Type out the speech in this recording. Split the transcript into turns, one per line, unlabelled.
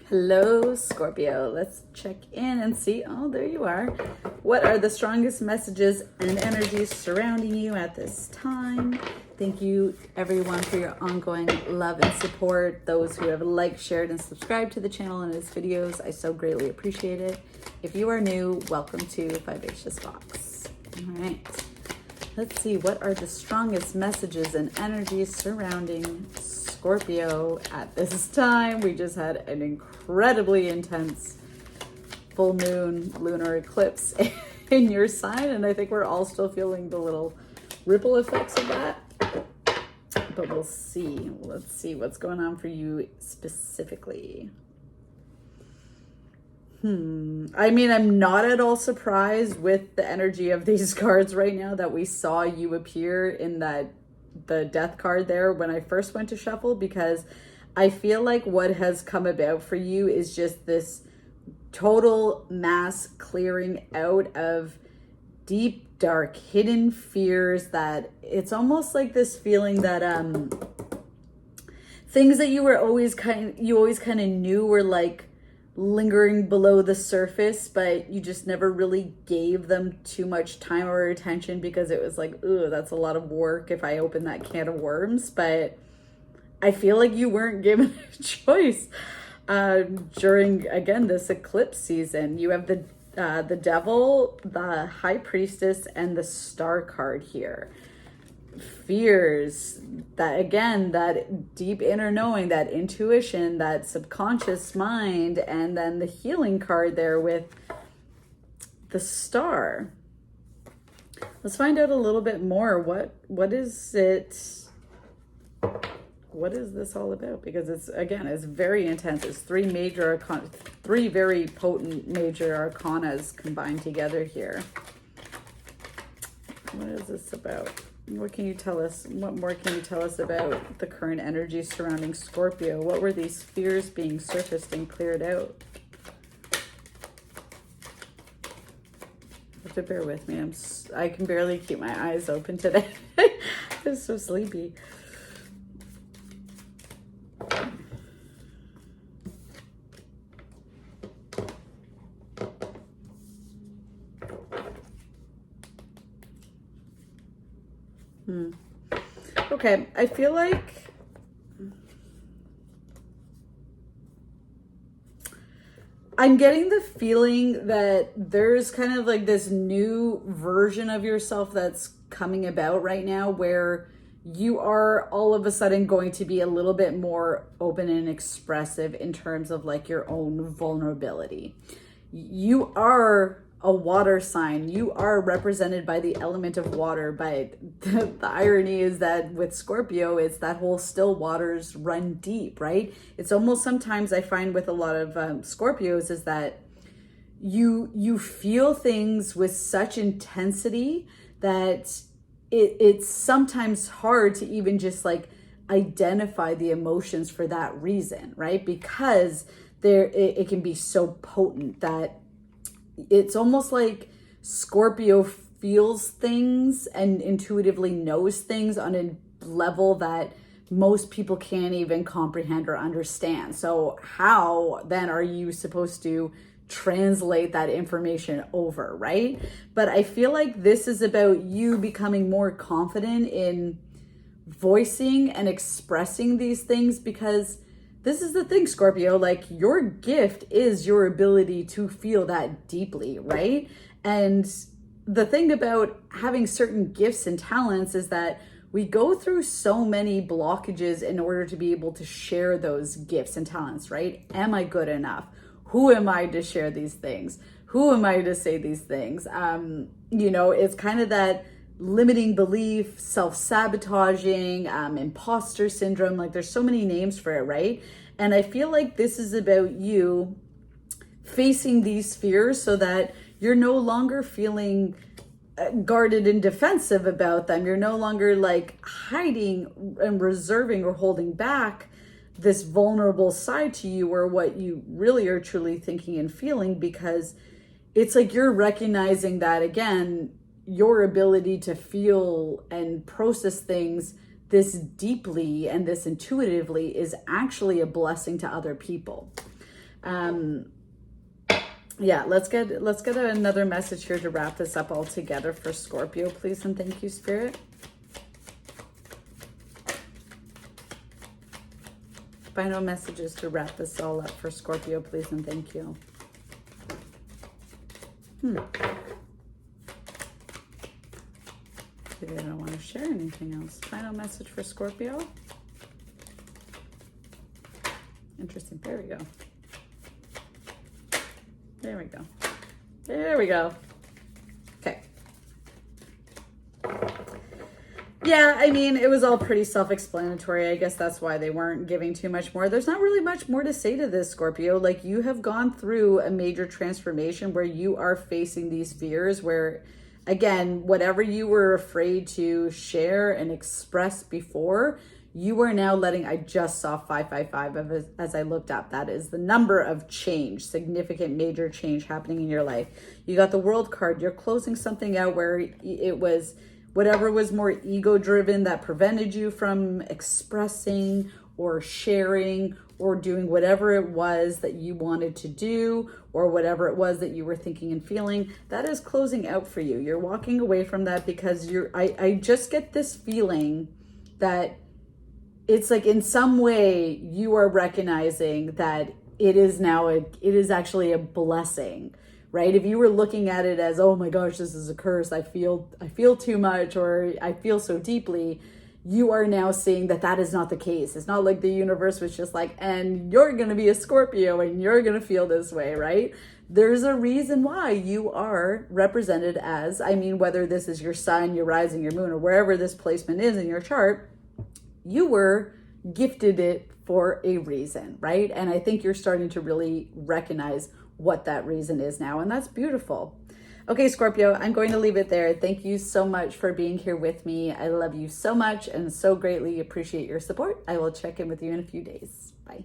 Hello, Scorpio. Let's check in and see. Oh, there you are. What are the strongest messages and energies surrounding you at this time? Thank you, everyone, for your ongoing love and support. Those who have liked, shared, and subscribed to the channel and its videos, I so greatly appreciate it. If you are new, welcome to Vivacious Box. All right. Let's see. What are the strongest messages and energies surrounding Scorpio at this time? We just had an incredibly intense full moon lunar eclipse in your sign, and I think we're all still feeling the little ripple effects of that. But we'll see. Let's see what's going on for you specifically. I mean, I'm not at all surprised with the energy of these cards right now that we saw you appear in the death card there when I first went to shuffle, because I feel like what has come about for you is just this total mass clearing out of deep, dark, hidden fears, that it's almost like this feeling that things that you always kind of knew were like lingering below the surface, but you just never really gave them too much time or attention because it was like, ooh, that's a lot of work if I open that can of worms. But I feel like you weren't given a choice during, again, this eclipse season. You have the Devil, the High Priestess, and the Star card here. Fears, that again, that deep inner knowing, that intuition, that subconscious mind, and then the healing card there with the Star. Let's find out a little bit more. What is it? What is this all about? Because it's very intense. It's three very potent major arcanas combined together here. What is this about? What can you tell us? What more can you tell us about the current energy surrounding Scorpio? What were these fears being surfaced and cleared out? You have to bear with me. I can barely keep my eyes open today. I'm so sleepy. Okay, I feel like I'm getting the feeling that there's kind of like this new version of yourself that's coming about right now, where you are all of a sudden going to be a little bit more open and expressive in terms of like your own vulnerability. You are a water sign. You are represented by the element of water, but the irony is that with Scorpio, it's that whole still waters run deep, right? It's almost sometimes I find with a lot of Scorpios is that you feel things with such intensity that it's sometimes hard to even just like identify the emotions for that reason, right? Because it can be so potent that it's almost like Scorpio feels things and intuitively knows things on a level that most people can't even comprehend or understand. So how then are you supposed to translate that information over, right? But I feel like this is about you becoming more confident in voicing and expressing these things, because this is the thing, Scorpio, like your gift is your ability to feel that deeply, right? And the thing about having certain gifts and talents is that we go through so many blockages in order to be able to share those gifts and talents, right? Am I good enough? Who am I to share these things? Who am I to say these things? It's kind of that limiting belief, self-sabotaging, imposter syndrome. Like there's so many names for it, right? And I feel like this is about you facing these fears so that you're no longer feeling guarded and defensive about them. You're no longer like hiding and reserving or holding back this vulnerable side to you, or what you really are truly thinking and feeling, because it's like you're recognizing that, again, your ability to feel and process things this deeply and this intuitively is actually a blessing to other people. Yeah, let's get another message here to wrap this up all together for Scorpio, please, and thank you, Spirit. Final messages to wrap this all up for Scorpio, please, and thank you. Maybe they don't want to share anything else. Final message for Scorpio. Interesting. There we go. There we go. There we go. Okay. Yeah, I mean, it was all pretty self-explanatory. I guess that's why they weren't giving too much more. There's not really much more to say to this, Scorpio. Like, you have gone through a major transformation where you are facing these fears where, again, whatever you were afraid to share and express before, you are now letting, I just saw 555 as I looked up. That is the number of change, significant major change happening in your life. You got the World card. You're closing something out where it was whatever was more ego driven that prevented you from expressing or sharing or doing whatever it was that you wanted to do or whatever it was that you were thinking and feeling. That is closing out for you. You're walking away from that because I just get this feeling that it's like in some way you are recognizing that it is actually a blessing, right? If you were looking at it as, oh my gosh, this is a curse, I feel too much, or I feel so deeply, you are now seeing that that is not the case. It's not like the universe was just like, and you're going to be a Scorpio and you're going to feel this way, right? There's a reason why you are represented as, I mean, whether this is your sun, your rising, your moon, or wherever this placement is in your chart, you were gifted it for a reason, right? And I think you're starting to really recognize what that reason is now, and that's beautiful. Okay, Scorpio, I'm going to leave it there. Thank you so much for being here with me. I love you so much and so greatly appreciate your support. I will check in with you in a few days. Bye.